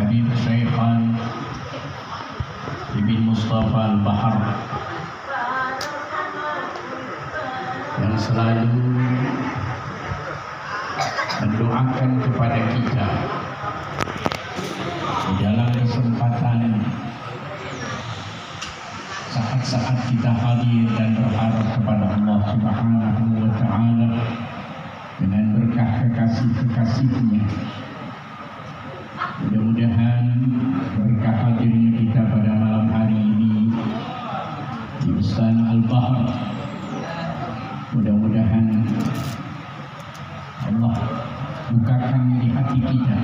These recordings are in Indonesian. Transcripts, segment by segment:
Habib Syekhan Ibn Mustafa Al-Bahar yang selalu mendoakan kepada kita di dalam kesempatan saat-saat kita hadir dan berharap kepada Allah Subhanahu wa Ta'ala dengan berkah kekasih-kekasihnya. Mudah-mudahan berkah hadirnya kita pada malam hari ini di Istana Al-Bahar, mudah-mudahan Allah bukakan di hati kita,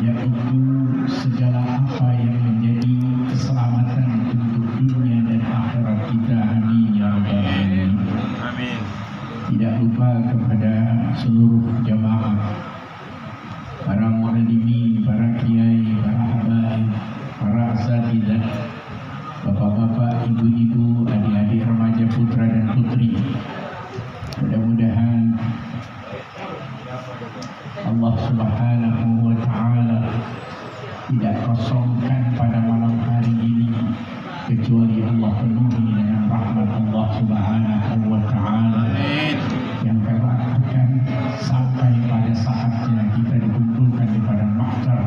yaitu segala apa yang menjadi keselamatan untuk dunia dan akhirat kita. Amin ya rabbal alamin. Amin. Tidak lupa kepada seluruh jamaah, para muallimin, para kiai, para habaib, para asatidzah, bapak-bapak, ibu-ibu, adik-adik remaja putra dan putri. Mudah-mudahan Allah Subhanahu wa Ta'ala tidak kosongkan pada malam hari ini, kecuali Allah penuhi dengan rahmat Allah Subhanahu wa Ta'ala yang kelak akan sampai pada saatnya kita dikumpulkan di padang mahsyar.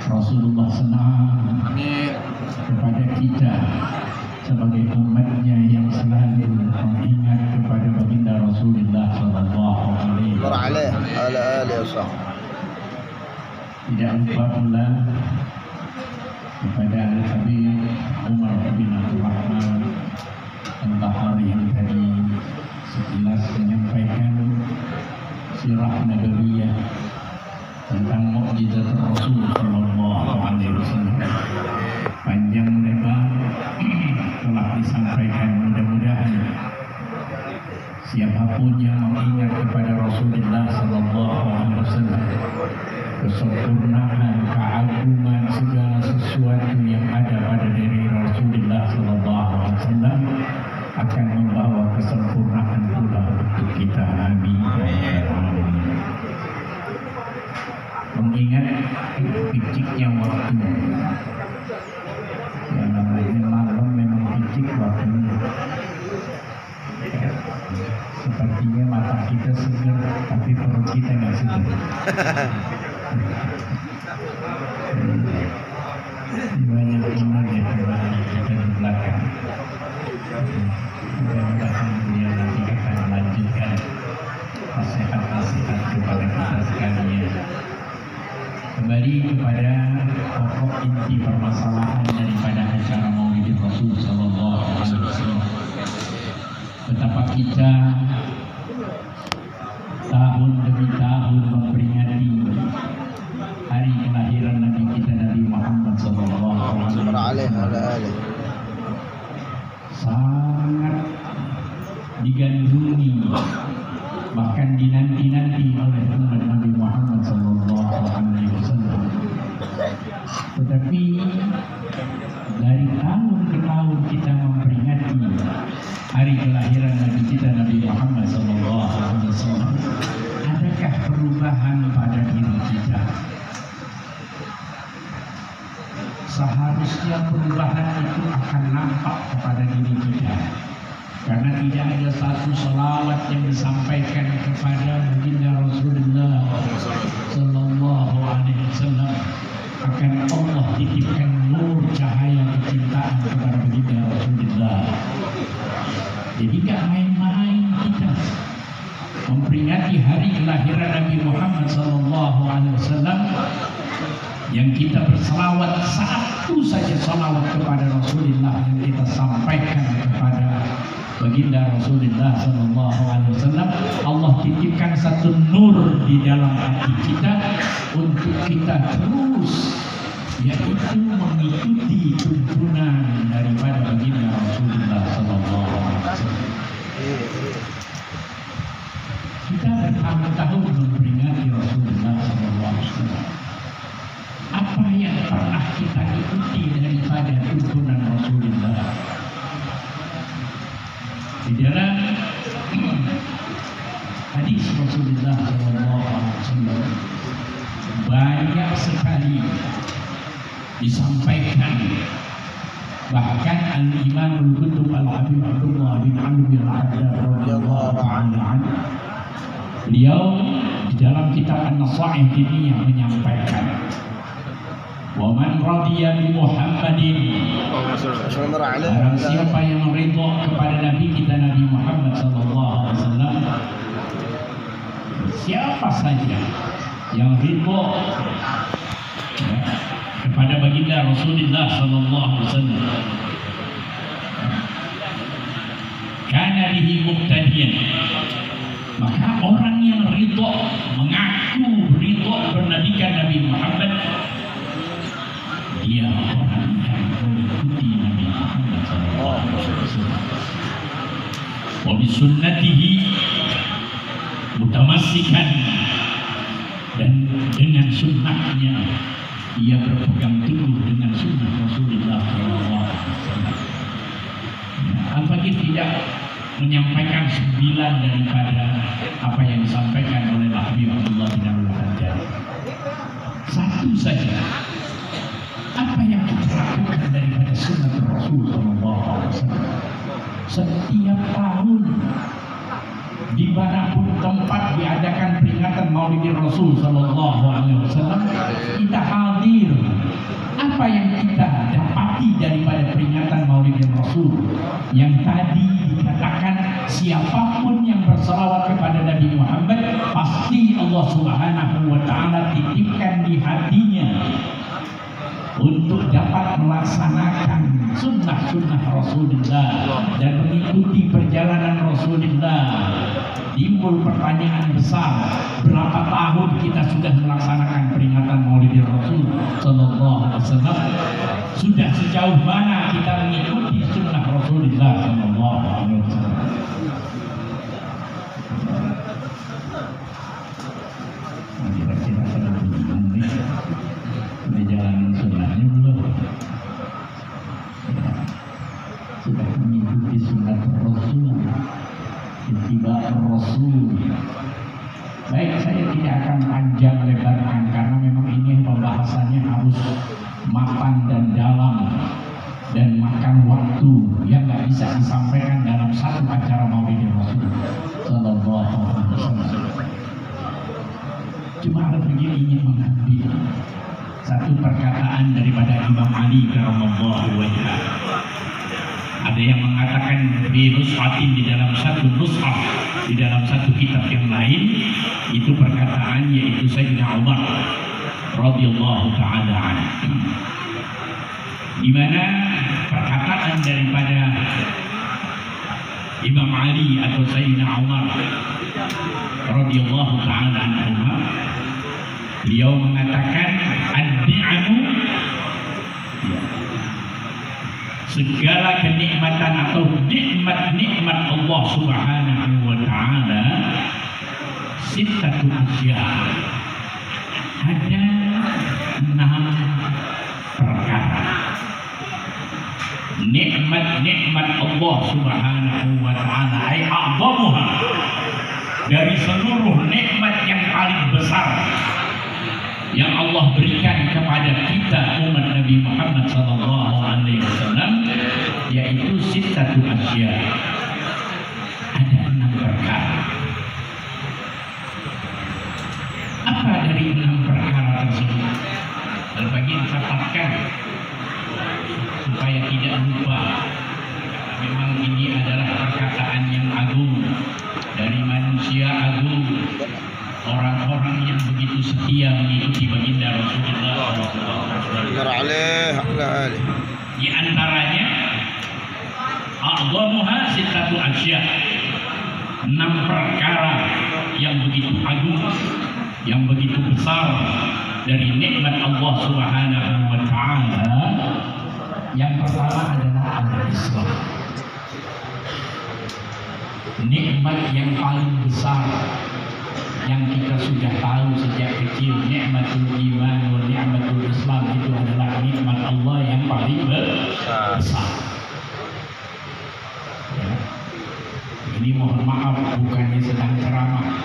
Rasulullah senang kepada kita sebagai umatnya yang selalu mengingat kepada baginda Rasulullah sallallahu alaihi wasallam. Tidak lupa pula kepada Al-Habib Umar bin Abdul Rahman Al-Bahari yang tadi sekilas menyampaikan sirah nabawiyah tentang mukjizat Rasul sallallahu alaihi wasallam. Panjang lebar telah disampaikan. Mudah-mudahan siapapun yang mengingat kepada Rasulullah sallallahu alaihi wasallam, kesempurnaan, keagungan segala sesuatu yang ada pada diri Rasulullah sallallahu alaihi wasallam akan membawa kesempurnaan pula untuk kita. Amin. Mengingat piciknya waktu, yang namanya malam memang picik waktunya. Sepertinya mata kita segar, tapi perut kita nggak segar. Banyak iman ya kembali kita di belakang. Mudah-mudahan dia nanti akan melanjutkan nasihat-nasihat kepada kita sekalian. Kembali kepada pokok inti permasalahan daripada acara Maulid Rasul sallallahu alaihi wasallam. Betapa kita tahun demi tahun memperingati hari kelahiran Nabi kita, Nabi Muhammad sallallahu alaihi wasallam. Sangat digandrungi, bahkan dinanti-nanti oleh umat Nabi Muhammad sallallahu alaihi wasallam. Tetapi dari tahun ke tahun kita memperingati hari kelahiran Nabi kita, Nabi Muhammad sallallahu alaihi wasallam. Adakah perubahan pada diri kita? Seharusnya perubahan itu akan nampak kepada diri kita, karena tidak ada satu selawat yang disampaikan kepada baginda Rasulullah sallallahu alaihi wasallam akan Allah titipkan nur cahaya kecintaan kepada baginda Rasulullah. Jadi gak main-main kita memperingati hari kelahiran Nabi Muhammad sallallahu alaihi wasallam, yang kita berselawat satu saja selawat kepada Rasulullah yang kita sampaikan kepada baginda Rasulullah sallallahu alaihi wasallam, Allah titipkan satu nur di dalam hati kita untuk kita terus, yaitu mengikuti tuntunan daripada baginda Rasulullah sallallahu alaihi wasallam. Kita bertahun-tahun memperingati Rasulullah sallallahu alaihi wasallam. Apa yang pernah kita ikuti daripada tuntunan Rasulullah? Di dalam hadis Rasulullah SAW banyak sekali disampaikan. Bahkan Al-Imam Al-Qutb Al-Habib Abdullah bin Amr bin Al-Haddad radhiyallahu ta'ala anhu, beliau di dalam kitab An-Nasaih ini yang menyampaikan, wa man radiya bi Muhammadin, barang siapa yang ridha kepada Nabi kita Nabi Muhammad sallallahu alaihi wasallam, siapa saja yang ridha kepada baginda Rasulullah sallallahu alaihi wasallam, kana bihi muqtadiyan, maka orang yang ridha, mengaku ridha bernadikan Nabi Muhammad, dia orang yang mengikuti Nabi Muhammad sallallahu alaihi wasallam. Wa bi sunnatihi mutamassikan, dan dengan sunnahnya ia berpegang teguh dengan sunnah Rasulullah sallallahu alaihi wasallam. Al-Faqih tidak menyampaikan 9 daripada apa yang disampaikan oleh Habib Abdullah bin Al-Haddad. Satu saja, apa yang kita lakukan daripada sunnah Rasul sallallahu alaihi wasallam. Setiap tahun di manapun tempat diadakan peringatan Maulid Rasul sallallahu alaihi wasallam, kita hadir. Apa yang kita dapati daripada peringatan Maulid Rasul yang tadi dikatakan, siapapun yang bersalawat kepada Nabi Muhammad pasti Allah Subhanahu wa taala titipkan di hatinya untuk dapat melaksanakan sunnah-sunnah Rasulullah dan mengikuti perjalanan Rasulullah. Timbul pertanyaan besar, berapa tahun kita sudah melaksanakan peringatan Maulid Rasul sallallahu alaihi wasallam? Sudah sejauh mana kita mengikuti sunnah Rasulullah sallallahu alaihi wasallam? Kira-kira sudah jalanin sunnahnya belum? Sudah mengikuti sunnah Rasul, ittiba Rasul. Baik, saya tidak akan panjang lebarkan karena memang ini pembahasannya harus mapan dan dalam dan makan waktu yang nggak bisa disampaikan dalam satu acara Maulid Rasul sallallahu alaihi wasallam. Cuma Al-Faqih ingin mengambil satu perkataan daripada Imam Ali karramallahu wajhah. Ada yang mengatakan di nushatin, di dalam satu nushah, di dalam satu kitab yang lain, itu perkataan yaitu Sayyidina Umar radhiyallahu ta'ala anhu, di mana perkataan daripada Imam Ali atau Sayyidina Umar radhiyallahu ta'ala anhu, beliau mengatakan ad-ni'amu, segala kenikmatan atau nikmat-nikmat Allah Subhanahu wa ta'ala, sittatu asya, ada 6 perkara. Nikmat-nikmat Allah Subhanahu wa ta'ala ay a'zamuha, dari seluruh nikmat yang paling besar yang Allah berikan kepada kita umat Nabi Muhammad sallallahu alaihi wasallam, yaitu sittatu asya, ada 6 perkara. Apa dari 6 perkara tersebut? Al-Faqih catatkan supaya tidak lupa. Memang ini adalah perkataan yang agung dari manusia agung, orang-orang yang begitu setia mengikuti baginda Rasulullah SAW. Di antaranya a'zamuha sittatu asya, 6 perkara yang begitu agung, yang begitu besar dari nikmat Allah Subhanahu wa ta'ala. Yang pertama adalah al-Islam, nikmat yang paling besar yang kita sudah tahu sejak kecil. Nikmatul iman wa ni'matul Islam itu adalah nikmat Allah yang paling besar. Ya. Ini mohon maaf, bukannya sedang ceramah.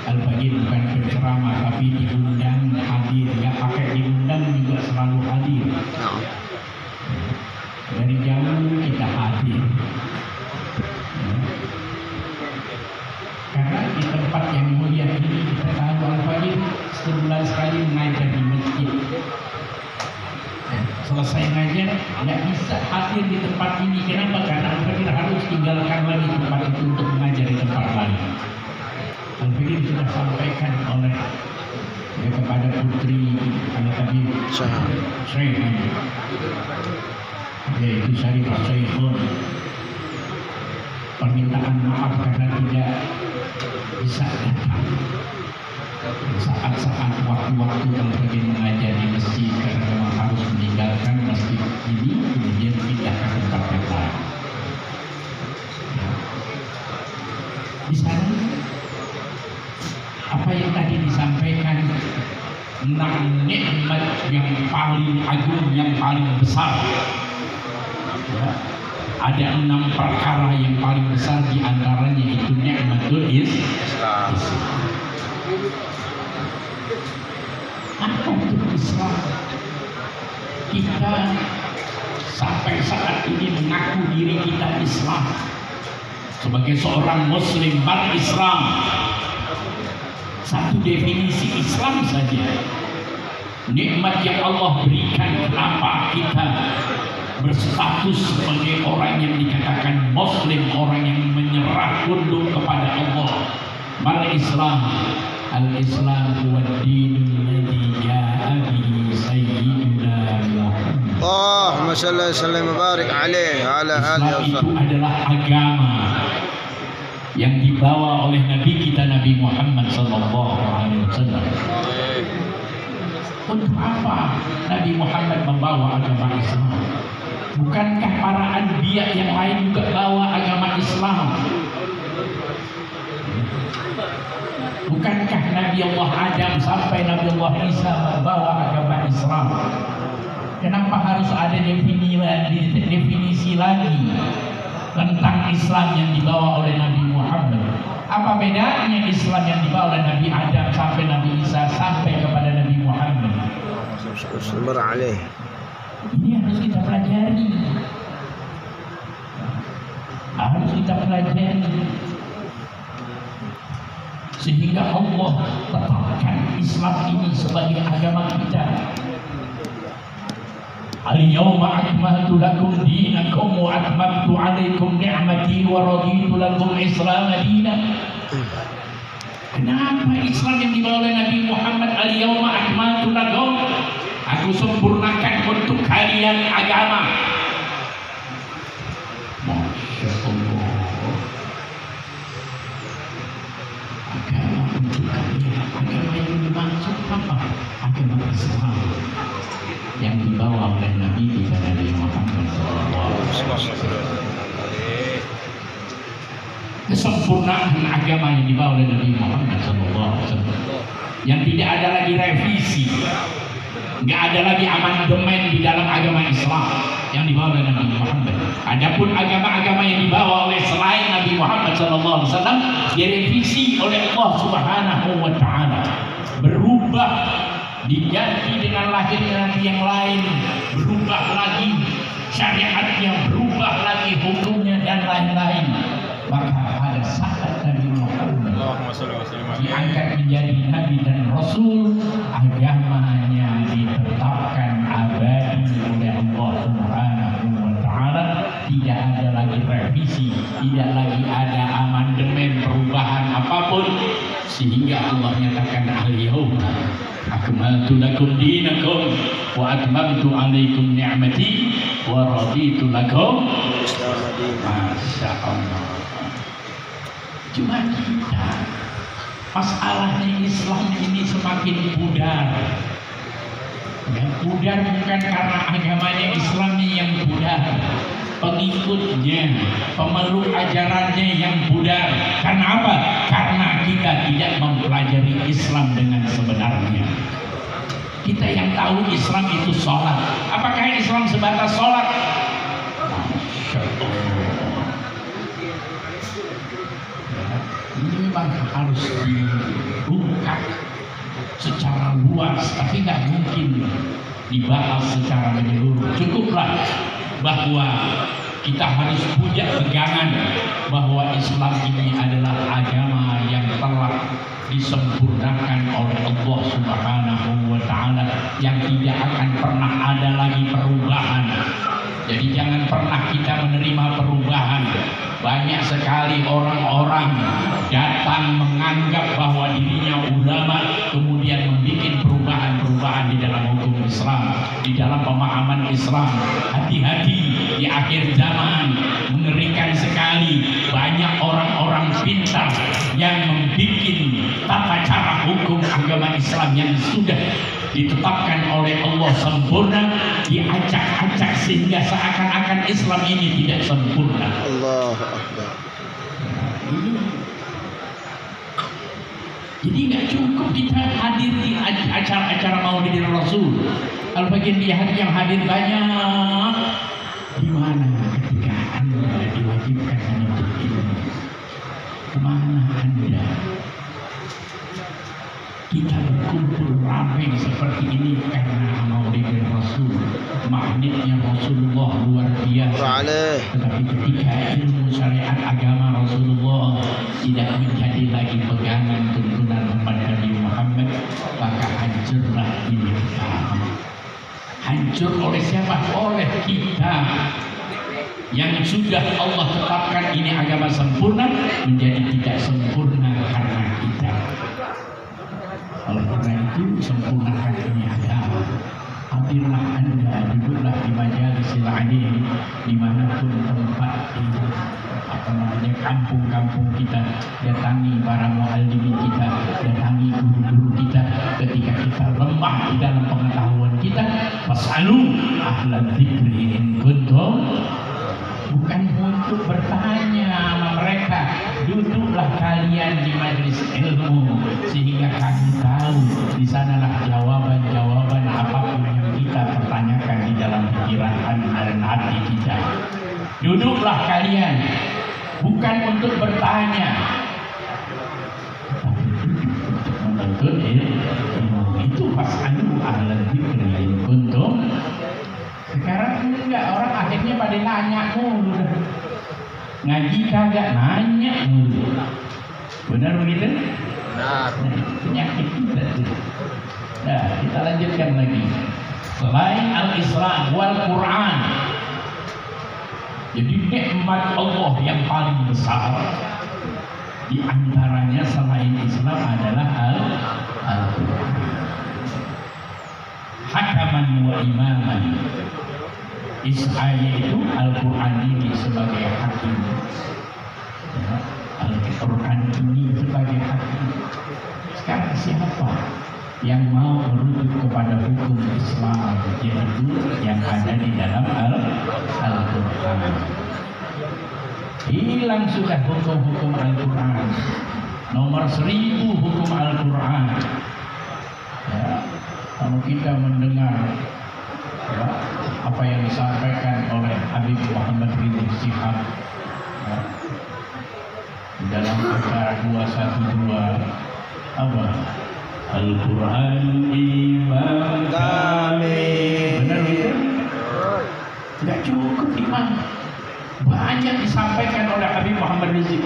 Al-Faqih bukan penceramah, tapi diundang tempat yang mulia ini kita tahu Al-Fajr sebulan sekali mengajar di masjid. Selesai ngajar nggak bisa hadir di tempat ini. Kenapa? Karena Al-Fajr harus tinggalkan lagi tempat itu untuk mengajar di tempat lain. Al-Fajr sudah sampaikan oleh kepada putri tadi Syekh yaitu Syarifah Syekhun, permintaan maaf karena tidak bisa datang saat-saat waktu-waktu Al-Fajr mengajar di masjid karena memang harus meninggalkan masjid ini kemudian pindah ke tempat yang lain. Di sana apa yang tadi disampaikan tentang nikmat yang paling agung, yang paling besar. Ya, ada 6 perkara yang paling besar, di antaranya itu nikmatul Islam. Apa itu Islam? Kita sampai saat ini mengaku diri kita Islam sebagai seorang Muslim berislam. Satu definisi Islam saja, nikmat yang Allah berikan, kenapa kita berstatus sebagai orang yang dikatakan Muslim, orang yang menyerah tunduk kepada Allah. Al-Islam, Al-Islam huwa ad-dinul ladzi jaa'a bihi sayyiduna Muhammad. Allahumma shalli wa sallim wa barik alaihi wa ala alihi Islam itu adalah agama yang dibawa oleh Nabi kita Nabi Muhammad SAW. Untuk apa Nabi Muhammad membawa agama Islam? Bukankah para anbiya yang lain juga bawa agama Islam? Bukankah Nabi Allah Adam sampai Nabi Allah Isa membawa agama Islam? Kenapa harus ada definisi lagi tentang Islam yang dibawa oleh Nabi Muhammad? Apa bedanya Islam yang dibawa oleh Nabi Adam sampai Nabi Isa sampai kepada Nabi Muhammad? Ini harus kita pelajari. Harus kita pelajari. Sehingga Allah tetapkan Islam ini sebagai agama kita. Al-yawma akmaltu lakum dinakum wa atmamtu alaikum ni'mati wa raditu lakum Islam dinan. Kenapa Islam yang dibawa oleh Nabi Muhammad al-yawma akmaltu lakum, aku sempurnakan untuk kalian agama. Masya Allah, agama untuk kalian. Agama yang dimaksud apa? Agama Islam yang dibawa oleh Nabi kita Nabi Muhammad SAW. Kesempurnaan agama yang dibawa oleh Nabi Muhammad SAW, yang tidak ada lagi revisi, nggak ada lagi amandemen di dalam agama Islam yang dibawa oleh Nabi Muhammad. Adapun agama-agama yang dibawa oleh selain Nabi Muhammad SAW direvisi oleh Allah Subhanahu wa Ta'ala, berubah, diganti dengan lahirnya Nabi yang lain, berubah lagi syariatnya, berubah lagi hukumnya dan lain-lain. Maka pada saat Nabi Muhammad diangkat menjadi Nabi dan Rasul, agamanya ditetapkan abadi oleh Allah Subhanahu wa Ta'ala. Tidak ada lagi revisi, tidak lagi ada amandemen, perubahan apapun, sehingga Allah nyatakan al-yawma akmaltu lakum dinakum wa atmamtu alaikum ni'mati wa raditu lakum Islam dinan. Masya Allah. Cuma kita, masalahnya Islam ini semakin pudar. Ya, pudar bukan karena agamanya Islami yang pudar, pengikutnya, pemeluk ajarannya yang pudar. Karena apa? Karena kita tidak mempelajari Islam dengan sebenarnya. Kita yang tahu Islam itu sholat. Apakah Islam sebatas sholat? Ini memang harus dibuka secara luas, tapi nggak mungkin dibahas secara menyeluruh. Cukuplah bahwa Kita harus punya pegangan bahwa Islam ini adalah agama yang telah disempurnakan oleh Allah Subhanahu wa Ta'ala, yang tidak akan pernah ada lagi perubahan. Jadi jangan pernah kita menerima perubahan. Banyak sekali orang-orang datang menganggap bahwa dirinya ulama, kemudian membuat perubahan-perubahan di dalam hukum Islam, di dalam pemahaman Islam. Hati-hati di akhir zaman, mengerikan sekali. Banyak orang-orang pintar yang membuat tata cara hukum agama Islam yang sudah ditetapkan oleh Allah sempurna, diacak-acak sehingga seakan-akan Islam ini tidak sempurna. Allahu Akbar. Jadi nggak cukup kita hadir di acara-acara Maulidin Rasul. Kalau bagian dia yang hadir banyak, di mana ketika Anda diwajibkan menuntut ilmu? Kemana Anda? Kita berkumpul ramai seperti ini karena Maulidin Rasul, magnetnya Rasulullah luar biasa. Tetapi ketika ilmu syariat agama Rasulullah tidak menjadi lagi pegangan tuntunan umat Nabi Muhammad, maka hancurlah ini agama. Hancur oleh siapa? Oleh kita yang sudah Allah tetapkan ini agama sempurna menjadi tidak sempurna karena kita. Oleh karena itu, sempurnakan ini agama. Hadirlah Anda, duduklah di majelis ilmu, dimanapun tempat di kampung-kampung kita, datangi para muallim kita, datangi guru-guru kita. Ketika kita lemah di dalam pengetahuan kita, fasalu ahlan dzikri in kuntum. Bukan untuk bertanya sama mereka, duduklah kalian di majelis ilmu sehingga kami tahu di sanalah jawaban-jawaban apapun yang kita pertanyakan di dalam pikiran dan hati kita. Duduklah kalian, bukan untuk bertanya, tapi untuk menuntut ilmu. Itu fasalu ahlan dzikri in kuntum. Sekarang enggak, orang akhirnya pada nanya mulu. Ngaji kagak, nanya mulu. Benar begitu? Benar. Penyakit kita. Nah, kita lanjutkan lagi. Selain al-Islam wal Quran, jadi nikmat Allah yang paling besar di antaranya selain Islam adalah Al-Quran. Hakaman wa imaman. Isaya itu Al-Quran ini sebagai hakim, ya, Al-Quran ini sebagai hakim. Sekarang siapa yang mau merujuk kepada hukum Islam, yaitu yang ada di dalam Al-Quran? Hilang sudah hukum-hukum Al-Quran. Nomor 1000 hukum Al-Quran. Ya, kalau kita mendengar ya, apa yang disampaikan oleh Habib Muhammad Rizik Syihab ya, dalam acara 212 apa? Al-Quran imam kami. Benar itu? Tidak cukup imam. Banyak disampaikan oleh Habib Muhammad Rizik.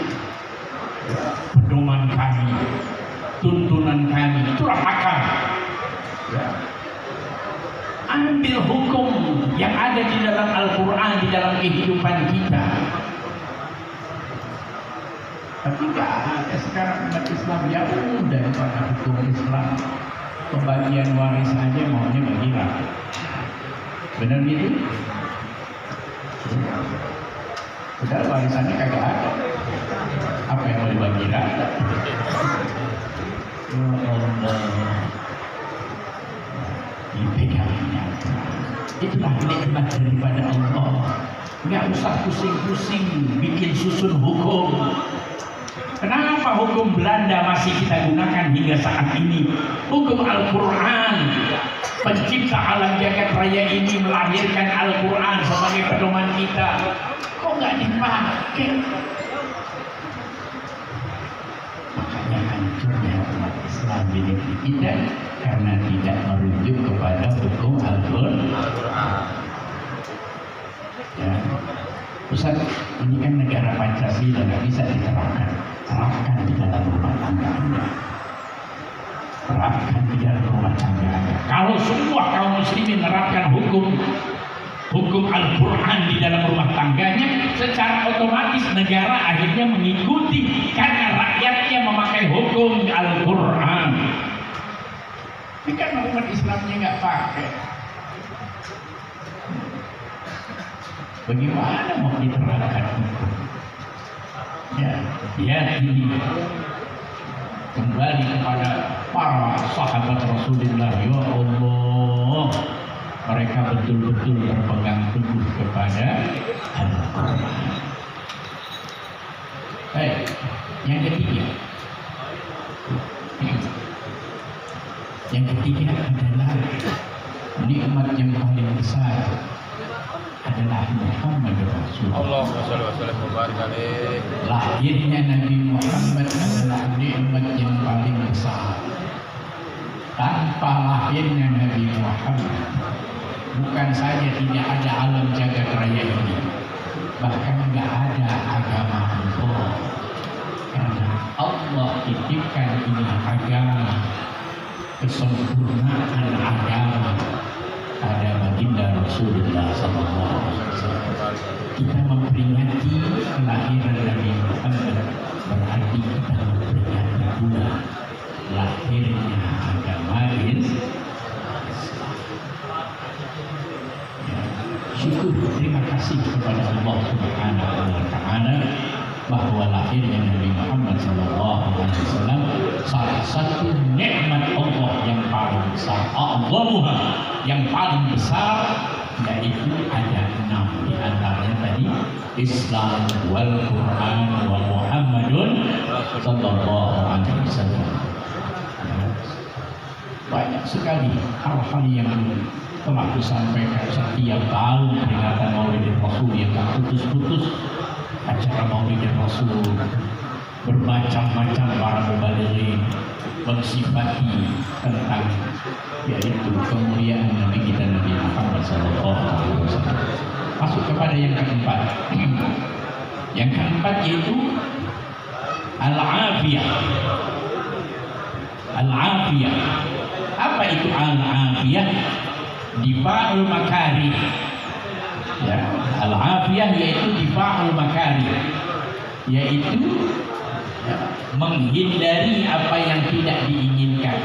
Pedoman kami, tuntunan kami, itulah hakam. Ya. Ambil hukum yang ada di dalam Al-Quran di dalam kehidupan kita. Tapi tidak ada sekarang umat Islam jauh daripada hukum Islam. Pembagian waris aja maunya bagi rata. Benar gitu? Padahal warisannya kagak ada. Apa yang mau dibagi rata? Dipegangnya. Itulah nikmat daripada Allah. Nggak usah pusing-pusing bikin susun hukum. Kenapa hukum Belanda masih kita gunakan hingga saat ini? Hukum Al-Quran, pencipta alam jagat raya ini melahirkan Al-Quran sebagai pedoman kita. Kok nggak dipakai? Makanya hancurnya umat Islam di negeri kita karena tidak merujuk kepada hukum Al-Quran. Ya. Ustaz, ini kan negara Pancasila, nggak bisa diterapkan. Terapkan di dalam rumah tangga Anda. Terapkan di dalam rumah tangga Anda. Kalau semua kaum muslimin menerapkan hukum Al-Quran di dalam rumah tangganya, secara otomatis negara akhirnya mengikuti karena rakyatnya memakai hukum Al-Quran. Ini kan umat Islamnya nggak pakai. Bagaimana mau diterapkan hukum? Ya ini kembali kepada para sahabat Rasulullah. Ya Allah, mereka betul-betul berpegang teguh kepada Al-Quran. Baik, yang ketiga adalah nikmat yang paling besar adalah Muhammad Rasulullah. Allahumma shalli wa sallim wa barik alaihi. Lahirnya Nabi Muhammad adalah nikmat yang paling besar. Tanpa lahirnya Nabi Muhammad, bukan saja tidak ada alam jagat raya ini, bahkan tidak ada agama Allah. Karena Allah titipkan ini agama, kesempurnaan agama pada baginda Rasulullah SAW. Kita memperingati kelahiran Nabi Muhammad, berarti kita memperingati pula lahirnya agama Islam. Syukur, terima kasih kepada Allah Subhanahu wa Ta'ala bahwa lahirnya Nabi Muhammad SAW salah satu nikmat Allah yang paling besar, yang paling besar, yaitu ada 6 di antaranya tadi: Islam, wal Quran, wa Muhammadun sallallahu alaihi wasallam. Banyak sekali hal-hal yang telah disampaikan setiap tahun peringatan Maulid Rasul yang tak putus-putus. Acara Maulid Rasul bermacam-macam para mubalighin mensifati tentang yaitu kemuliaan Nabi kita Nabi Muhammad SAW. Masuk kepada yang keempat. Yang keempat yaitu al-afiyah. Al-afiyah. Apa itu al-afiyah? Difa'ul makari. Ya, al-afiyah yaitu difa'ul makari, yaitu menghindari apa yang tidak diinginkan.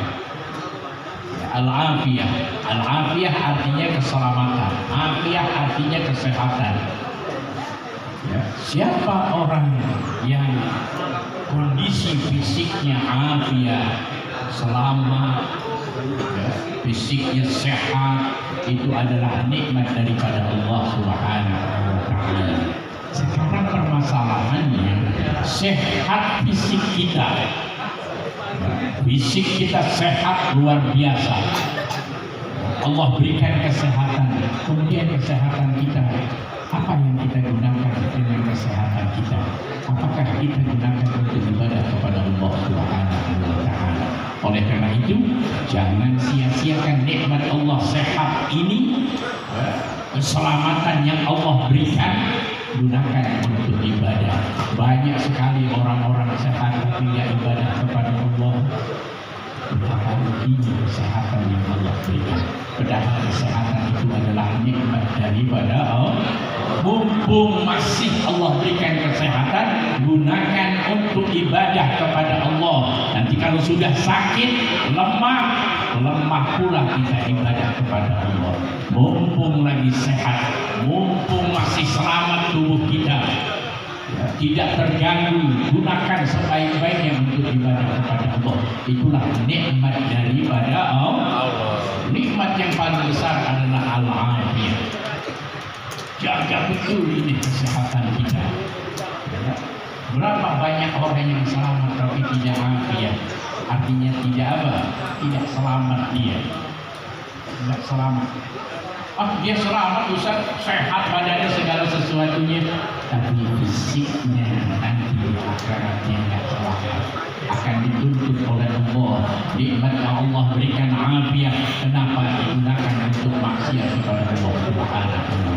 Al-afiyah, al-afiyah artinya keselamatan, afiyah artinya kesehatan. Ya, siapa orang yang kondisi fisiknya afiyah, selamat, ya, fisiknya sehat, itu adalah nikmat daripada Allah Subhanahu wa Ta'ala. Sekarang permasalahannya, sehat fisik kita, fisik kita sehat luar biasa, Allah berikan kesehatan. Kemudian kesehatan kita, apa yang kita gunakan dengan kesehatan kita? Apakah kita gunakan untuk ibadah kepada Allah Subhanahu wa Ta'ala? Oleh karena itu, jangan sia-siakan nikmat Allah sehat ini, keselamatan yang Allah berikan, gunakan untuk ibadah. Banyak sekali orang-orang sehat tapi tidak ibadah kepada Allah. Betapa ruginya kesehatan yang Allah berikan. Padahal kesehatan itu adalah nikmat daripada Allah. Mumpung masih Allah berikan kesehatan, gunakan untuk ibadah kepada Allah. Nanti kalau sudah sakit, lemah pula kita ibadah kepada Allah. Mumpung lagi sehat, mumpung masih selamat tubuh kita, ya, tidak terganggu, gunakan sebaik-baiknya untuk ibadah kepada Allah. Itulah nikmat daripada Allah. Nikmat yang paling besar adalah al-afiyah. Jaga betul ini kesehatan kita. Ya. Berapa banyak orang yang selamat tapi tidak afiyah? Artinya tidak apa? Tidak selamat dia. Tidak selamat. Dia selamat, Ustaz, sehat badannya segala sesuatunya, tapi fisiknya nanti akhiratnya nggak selamat, akan dituntut oleh Allah. Nikmat Allah berikan afiyah, kenapa digunakan untuk maksiat kepada Allah Subhanahu